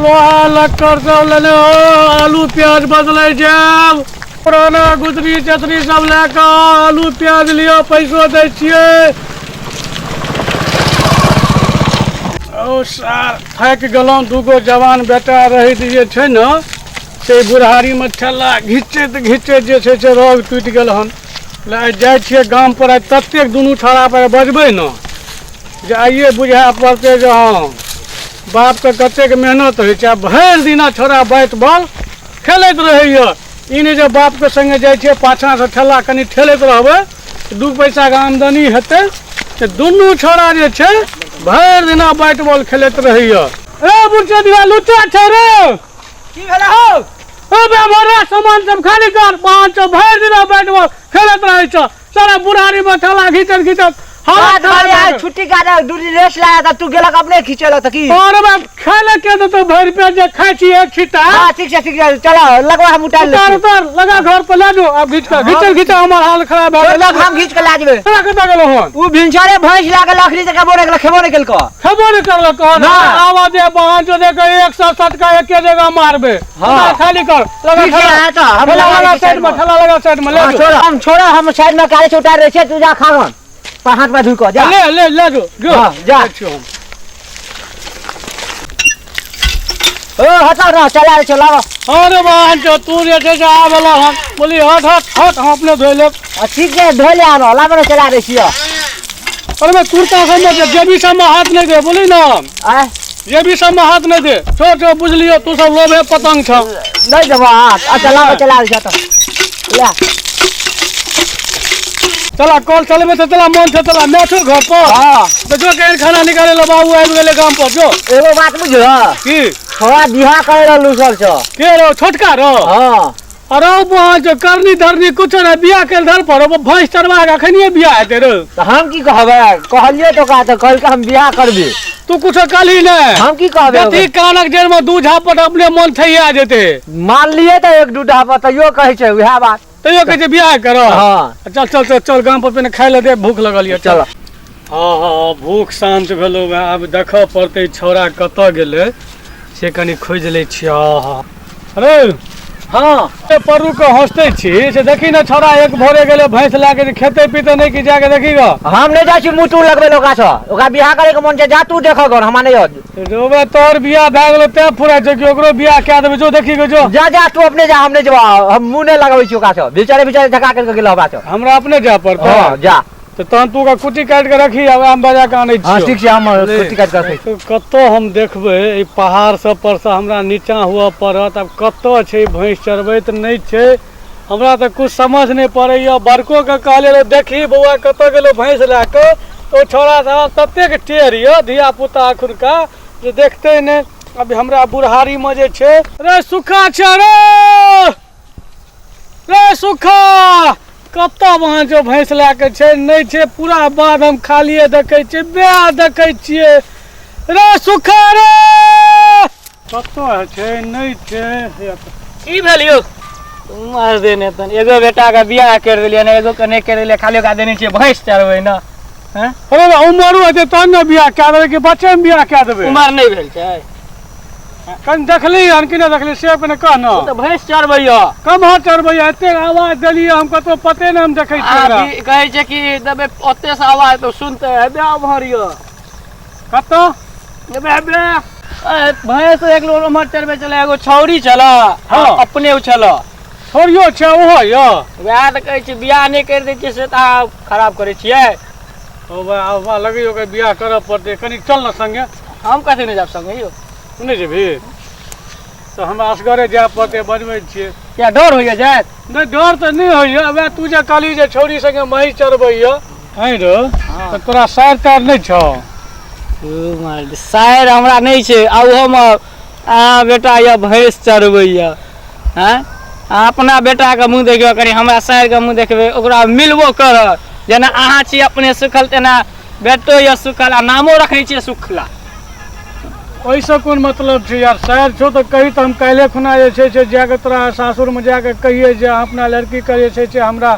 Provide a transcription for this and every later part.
लोहा लक्कड़ सब लेने हो, आलू प्याज बदले जाब, पुराना गुदरी चतरी सब लेकर आलू प्याज लियो, पैसो दै छियै। ओ सार थाकि गेलहुँ, दूगो जवान बेटा रहैत जे छै ने से बुढ़ारीमे ठेला घिचैत घिचैत जे छै से रोग टूटि गेल हन। जाइ छियै गाम पर, ततेक दुनू छौड़ा पर बजबै ने जे आइए बुझा पड़तै जे हाँ बापके कतेक मेहनत होइ छै। भरि दिना छौड़ा बैट बॉल खेलैत रहैए, ई नहि जे बापके सङ्गे जाइ छियै पाछाँसँ ठेला कनि ठेलैत रहबै, दू पैसाके आमदनी हेतै। तऽ दुनू छौड़ा जे छै भरि दिना बैट बॉल खेलैत रहैए। ए बुढ़िया दिया लुच्चा छै रे, की भेल हो? ओ बे मोरा सामान सब खाली कर, पाँच भरि दिना बैट बॉल खेलैत रहै छ। सारा बुढ़ारी में ठेला घिचैत घिचैत छुट्टी का दूरी रेस लाया था, तू गेलक अपने खींचल त की? और मैं खाले के तो भर पे जे खाई छी एक छिटा। हां ठीक है चलो लगवा हम उतार ले। उतार लगा घर पे ले दो, अब घिच हमर हाल खराब हो गेल। हम घिच के ला जेबे। तोरा कत गेलो हन? उ भिंचारे भैंस लागे लखरी से कबो रे खेबो ने केल को। खेबो ने करल को ना आवाज दे बहान जो दे के 107 का एक जगह मारबे। हां खाली कर लगा तो हम लगा साइड में ठेला लगा साइड में ले दो। हम छोड़ा हम साइड में काले से उतार रे छे, तू जा खावन। हाथ में धुको जा ले दो जो जा। ओ हटा ना चला रे चलाओ। अरे बहन जो तू जे छै आ वाला हम बोली हट हम अपने धोइ ले। ठीक है धो ले आनो ला बने चला रे छियो। अरे मैं कुर्ता सब जे भी सब में हाथ नहीं दे बोली ना आ ये भी सब में हाथ नहीं दे। छोड़ बुझलियो तू सब लोभे पतंग छ नहीं देबो हाथ। चला रे जा तो ले चला कॉल चलबे तो चला मन से चला मैं घर पर। हां तो जो के खाना निकाले लो बाबू आबि गेले काम पर जो। एगो बात बुझो की थोड़ा बिहा करे रहलू सब छ के रो छोटका रो। हां अरे वहां जो करनी धरनी कुछ ना बियाह के धर पर भैंस चरवा के अखनिए बियाह हेते रे। तो हम की कहबे कहलिए तो का तो कल के हम बियाह करबे। तू कुछ कली ने हम की कहबे जति कानक जेल में दू झापट अपने मन थैया जेते। मान लिए तो एक दू ढापा तइयो कहै छै उहे बात तइयो कहै छै बियाह करो। हां चल गांव पर ने खाय ले दे, भूख लगल ये चल। हाँ भूख शांत भेलो। अब देख पड़ते छौड़ा कत गेले से कनी खोज ले छिया। अरे हां परू के हंसते छी से देखी ना छौड़ा एक भोरे गेले भैंस लाके खेते पीते नहीं कि जाके देखी ग। हम नहीं जाय छी मुटू लगबे लोका छ ओका बियाह करे के मन छै जा तू देखो घर हमरा नहीं रोबे तोर बियाह भ गेलो ते पूरा छै कि ओकरो बियाह के देबे जो देखी ग जो। जा तू अपने जा हम नहीं जबा हम मुंह नहीं लगाबै छी ओका छ बेचारे धक्का करके गेलो बा छ हमरा अपने जा पड़ता। हां जा तो तहन तू का कुटी काट के रखी अब हम बजा के आनै छी। हां ठीक छै हम कुटी काट के रखै। कतो हम देखबे ई पहाड़ सब पर से हमरा नीचा हुआ पड़त। अब कतो छै भैंस चरबैत नहीं छै हमरा तो कुछ समझ नहीं पड़ैया। बड़को के कहले रे देखी बौआ कतो गेलो भैंस लाके तो छोड़ा सा ततेक टेर यो धिया पुता अखुन का जे देखते ने। अभी हमरा बुढ़ारी में जे छै रे सुखा छै रे सुखा कत वहां जो भैंस लाके छै नहीं छै पूरा बाद हम खालिए देखे छियै बे देखे छियै रे सुखा रे कत छै नहीं छै। की भेल यो मार देने तन एगो बेटा का बियाह कर देलिए ना एगो के नहीं कर देलिए खाली का देने छियै भैंस चरबै ना। हैं अरे उमरो हेतै तहन ने बियाह कए देबै कि बच्चे में बियाह कए देबै। उमर नहीं भेल छै कन देखली हन कि नहीं देखली से अपने कह न तो भैंस चरबैया कमहर चरबैया एते आवाज देलिए हम कतो पते नहीं हम देखै छियै। कहै छै कि देबे ओते से आवाज तो सुनते हेबे भरियो कतो देबे भैंस एक लोग उमर चरबे चला एगो छौरी चला अपने उछला छोरियो छै ओहो यो वएह त कहै छै बियाह नहीं कर दै छियै से त खराब करे छियै। ओ बा लगैयो के बियाह करब पड़तै कनी चल न संगे। हम कथि नहीं जाब संगे यो सुनै जेबही तो हमरा असगरे जाय पड़तै बजबै छियै। क्या डर होइया जाय नहीं डर तो नहीं होइया। अब तू जे कहली जे छौरी संगे मही चरबैया हैं रो तो तोरा सार तार नहीं छौ। शायर हमरा नहीं छै आ ओहो में आ बेटा या भैंस चरबैया हैं अपना बेटा के मुंह देखियो कनी हमरा शायर के मुंह देखबे ओकरा मिलबो कर जेना अहाँ छी अपने सुखल तेना बेटो या सुखल आ नामो रखै छी सुखला। ओइसे कोन मतलब छै यार शायर छौ तो कही तो हम काल्हे खुना जे छै जाके तोरा सासुर में जाके कहिए जे अपना लड़की के जे छै हमरा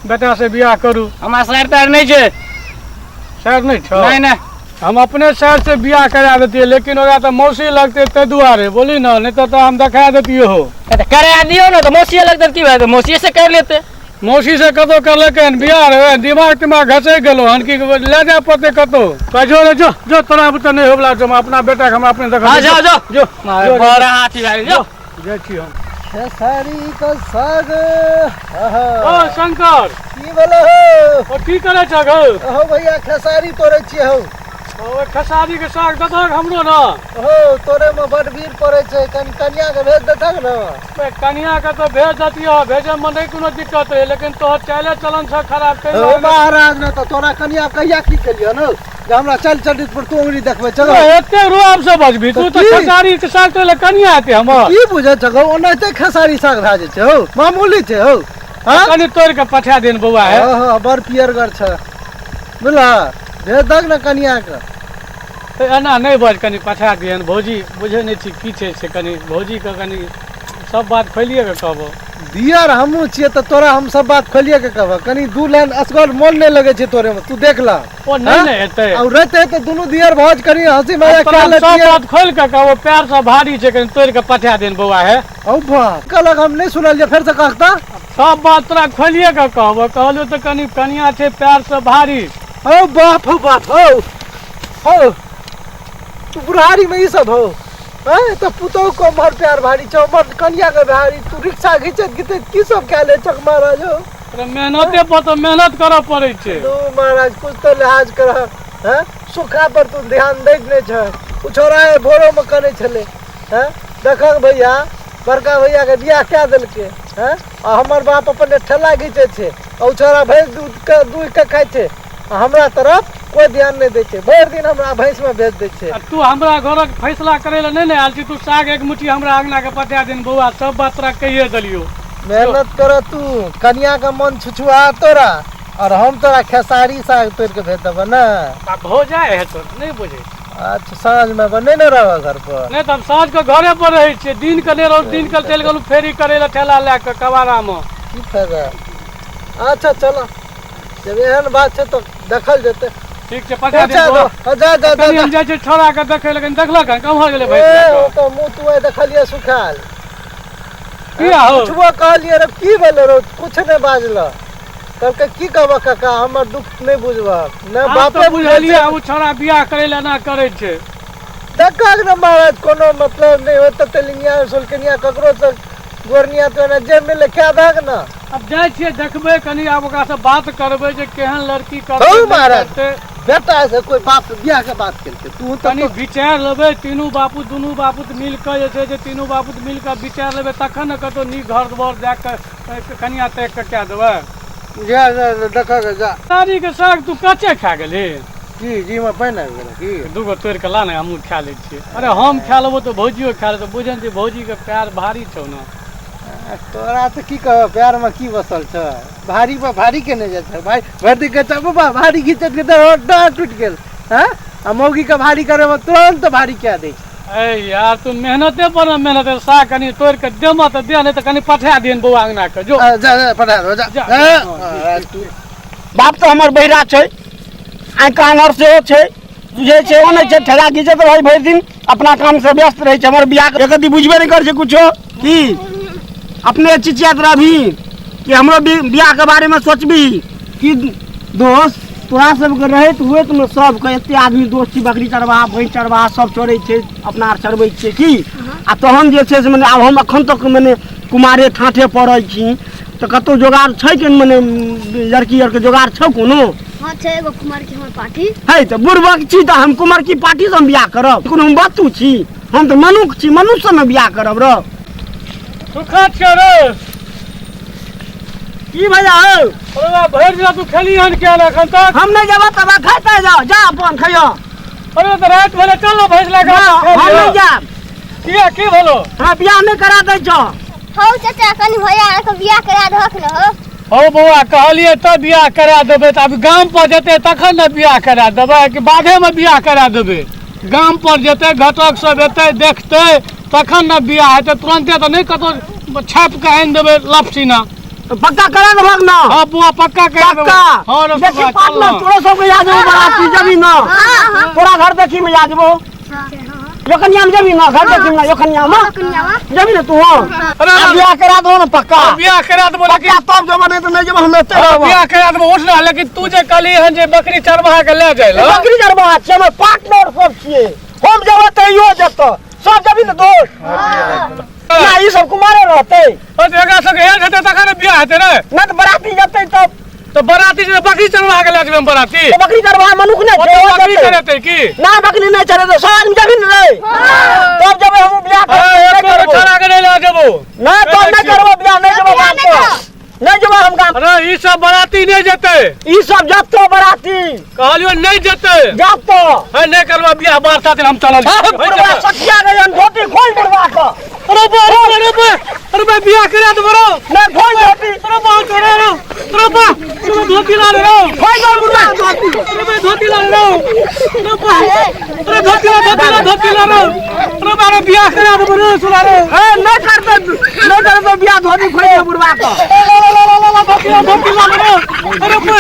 बेटा से बियाह करू। हमरा शायर तार नहीं छै शायर नहीं छौ नहीं नहीं हम अपने साइड से बियाह करा देती लेकिन ओकरा तो मौसी लगते ते दुआरे बोली ना, नहीं तो हम दिखा देती हो। करा दियो ना तो मौसी लगते की बात है, मौसी से कर लेते। मौसी से कतो कर लेके बियाह रे दिमाग घसे गेलो हन कि ले जा पते कतो कजो रे जो तोरा तो नहीं होबला जो अपना बेटा के हम अपने देखा। हां जाओ जाओ जो बड़ा हाथी भाई जो जे छी हम खेसारी का साग। ओ शंकर की बोले हो? ओ की करे छ गो? हो भैया खेसारी तोड़े छिए हो। ओ खसारी के साग दतक हमरो ना। हो तोरे में बड़ भीड़ पड़े छै, कन्या के भेज देतक ना। बे कन्या का तो भेज दतियो, भेजे में नहीं कोनो दिक्कत है लेकिन तो चले चलन से खराब कर। हो महाराज ने तो तोरा कन्या कहिया की कलियो न जे हमरा चल चलित पर तू उंगली देखबे चलो। एते रुआब से बजबी तू तो खसारी के साग तो कन्या आते हम की बुझे छगो? ओनाते खेसारी साग भा जे छै हो, मामूली छै हो। हां कनी तोड़ के पठा देन बउआ है। हां बड़ पियरगर छ बुझला, भेज दक ना कन्या के। एना नहीं बज, कनी पठा दियन भौजी बुझे नहीं छी की छै से, कनी भौजी के कनी सब बात खोलिए के कहबो। दियर हमहू छिए त तोरा हम सब बात खोलिए के कहब। कनी दू लाइन असगर मोन नहीं लगे छै तोरे में, तू देख ला। ओ नहीं हेतै और रहते तो दोनों दियर भौज करी हंसी मजाक कर लेती सब है। बात खोल के कहबो, पैर से भारी छै कनी तोड़ के पठा देन बउआ है। औ बा कलक हम नहीं सुनल जे फिर से कहता। सब बात तोरा खोलिए के कहबो, कहलो तो कनी कन्या छै पैर से भारी। औ बाप हो बाप हो तू बुढ़ारी में ई सब हो। हैं तो पुतो को मर प्यार भारी छौ, मर कन्या के भारी। तू रिक्शा घिचत घिचत की सब कह ले चक महाराज हो। अरे मेहनते पर तो मेहनत करऽ पड़ै छै। तू महाराज कुछ तो लिहाज कर। हैं सुखा पर तू ध्यान दै नै छ। उ छोरा है भोरो में करे छले। हैं देखक भैया बड़का भैया के बियाह क्या देलके। हैं आ हमर बाप अपन ठेला घिचे छे, औ छोरा भैंस दूध के खाय छे। हमरा तरफ कोई ध्यान नहीं दै छै, भर दिन हमरा भैंस में भेज दै छै। तू हमरा घरक फैसला करे ला नहीं आयल छी, तू साग एक मुट्ठी हमरा अंगना के पठा देन बउआ, सब बात तोरा कहिए देलियो। मेहनत कर तू, कन्या का मन छुछुआ तोरा और हम तोरा खेसारी साग तोड़ के भेज देब ना। अब हो जाए है तो नहीं बुझे। अच्छा साँझ में बने न रह घर पर। नहीं तो हम साँझ के घरे पर रहे छियै, दिन के नहीं रहो, दिन के चल गेलू फेरी करे ला ठेला ले के कबाड़ा में। की फायदा? अच्छा चलो जब एहन बात छै तो देखल जेतै। ठीक छै पठा दे। जा कनी हम जाय छै छोरा के देखे लेकिन देखलक कम हो गेलै ए भाई। तो मुंह तू देखलिए सुखाल। किया हो? कुछबो कहलिए रे की भेलै रे? कुछ नहीं बाजल। कहलकै की कहबा काका हमर दुख नहीं बुझबा। ने बापे बुझलिए उ छोरा बियाह करे ला ना करे छै। देखक न महाराज कोनो मतलब नहीं होत त लिंगिया सुलकनिया ककरो से गोरनिया तो न जे मिले क्या दक ना। अब जाय छियै देखबै कनी, आब ओकरा से बात करबै जे केहन लड़की हो करतै महाराज। बेटा से कोई बाप बियाह के बात केलकै तू तो कनी विचार लेबै, तीनू बापू दुनू बापू मिल के जे छै जे तीनू बापू मिल के विचार लेबै तखन न कतौ नीक घर द्वार जाके कनिया तय के क्या देबै। जा देखक जा। सारी के साग तू कच्चे खा गेली? जी में पानि आबि गेल की? दूगो तोड़ के ला ने हमहूँ खा लै छियै। अरे हम खा लेबो तो भौजियो खा लेतो, बुझन छी भौजी के प्यार भारी छौ ना। तोरा तो की कह प्यार में की बसल छ? भारी पर भारी के नहीं जाता भाई। भरती के बाबा भारी घिचत के डाँड टूट गेल। हैं आ मौगी के भारी करे में तुरंत भारी क्या दे। ए यार तू मेहनते पर ना मेहनत, साग कनी तोड़ के देमा तो दे, नहीं तो कनी पठा देन बउआ अंगना के जो। जा पठा दो जा। बाप तो हमर बहिरा छै, आ कानर से छै, बुझे छै ओने छै ठेला घिचैत रहै भरि दिन, अपना काम से व्यस्त रहै छै। हमर बियाह के एकति बुझबे नहीं कर छै कुछो की अपने चिचियात रहबी कि हमरो बियाह के बारे में सोचबी कि दोस्त तोरा सबके रहैत हुए तुम सबके एते आदमी दोस्त छी, बकरी चरवाहा भैंस चरवाहा सब चोरै छै, अपना आर चरबै छियै की। आ तहन जे छै से मने आब हम एखन तक मने कुमारे ठाठे पड़ल छी, तो कतौ जोगाड़ छै कि मने लड़की आर के जोगाड़ छौ कोनो? हाँ छै एगो कुमार की हमर पार्टी है तो बुढ़बक छी, तो हम कुमार की पार्टी से हम बियाह करब? कोनो हम बत्तू छी? हम तो मनुष्य छी, मनुष्य से बियाह करब रे। सुखा छ रे की भैया हो? अरे भर दिना तू खेली हन क्या एखन तक? हम नहीं जाब तब खाते जाओ, जा अपन खइयो। अरे तो रात भेले चलो भैंस लगा हम नहीं जाब। किया की भेलो? हाँ बियाह नहीं करा दै छो। हो चाचा कनी भैया के बियाह करा दहक न हो। हो बउआ कहलिए तो बियाह करा देबै, तो अब गाम पर जेतै तखन न बियाह करा देबै कि बाधे में बियाह करा देबै? गाम पर जेतै घटक सब एतै देखतै तखन न बियाह हेतै, तुरंते तो नहीं कतौ छाप के आनि देबै लपसीना। पक्का करा दो ना। हां बुआ पक्का करा दो। पक्का हां रे देखी पार्टनर तोरो सब के याद हो बराती जबी ना तोरा घर देखी में याद हो योखनिया में जबी ना घर देखी ना योखनिया में जबी ना तू अरे बियाह करा दो ना पक्का बियाह करा दो लेकिन पक्का तब जब नहीं तो नहीं जब हम लेते बियाह करा दो उठ ना लेकिन तू जे कली हन जे बकरी चरवाहा के ले जाइल बकरी चरवा छे में पार्टनर सब छिए हम जब तइयो जत सब जबी ना दोस्त ना ई सब कुमारे रहते ओ जगह से हेल हेते तखन बियाह हेते रे ना तो बराती जते तब तो बराती जे बकरी चरवाहा के ले जेबे बराती तो बकरी चरवा मनुख ने ओ तो बकरी चरते की ना बकरी नहीं चरे तो सब आदमी जबी ना रे तब जब हम बियाह अरे एक करबो छोरा के ले ले जेबो ना तो नहीं करबो बियाह नहीं जब काम पर नहीं जब हम काम अरे ई सब बराती नहीं जेते ई सब जब तो बराती कहलियो नहीं जेते जब तो है नहीं करवा बियाह बार साथ हम चलल पूरा सखिया गए धोती खोल दरवा का अरे बे बियाह करा दो बरो मैं खोल धोती अरे बा करे रो अरे बा तुम धोती ला रे रो खोल दो मुर्गा धोती अरे बे धोती ला रे रो अरे बा अरे धोती ला रो अरे बा रे बियाह करा दो बरो सुला रे ए नहीं कर दो बियाह धोती खोल दो मुर्गा का धोती ला रे रो अरे बा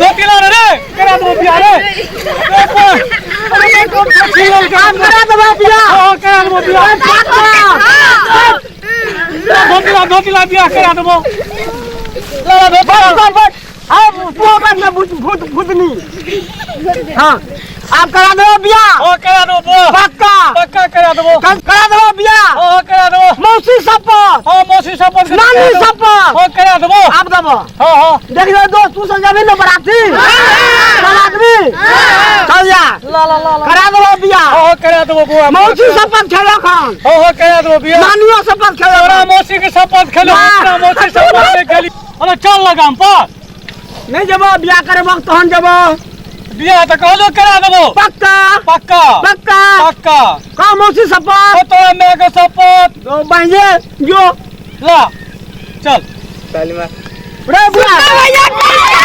धोती ला रे करा दो बियाह रे अरे बा अरे काम करा दो बियाह ओ करा दो बियाह धोती ला बियाह करा दो ला धोती अब वो बात में भूतनी हां आप करा दो बियाह ओ करा दो बुआ पक्का पक्का करा दो करा दो बियाह ओ करा दो मौसी शपथ हां मौसी शपथ नानी शपथ ओ करा दो आप दबो हां हां देख लो दोस्त तू सब जमीन न बराती चल आदमी चल जा करा दो बियाह ओ करा दो बुआ मौसी शपथ खेलो खान ओ करा दो बियाह नानियो शपथ खेलो तोरा मौसी के शपथ खेलो अपना मौसी शपथ नहीं खेली अरे चल लगाम पर नहीं जबो बियाह करे वक्त तहन जबो बियाह तो कहलो करा देबो पक्का पक्का पक्का पक्का का मौसी शपथ ओ तोरा मैं के शपथ तो बहजे जो ला चल रे बुआ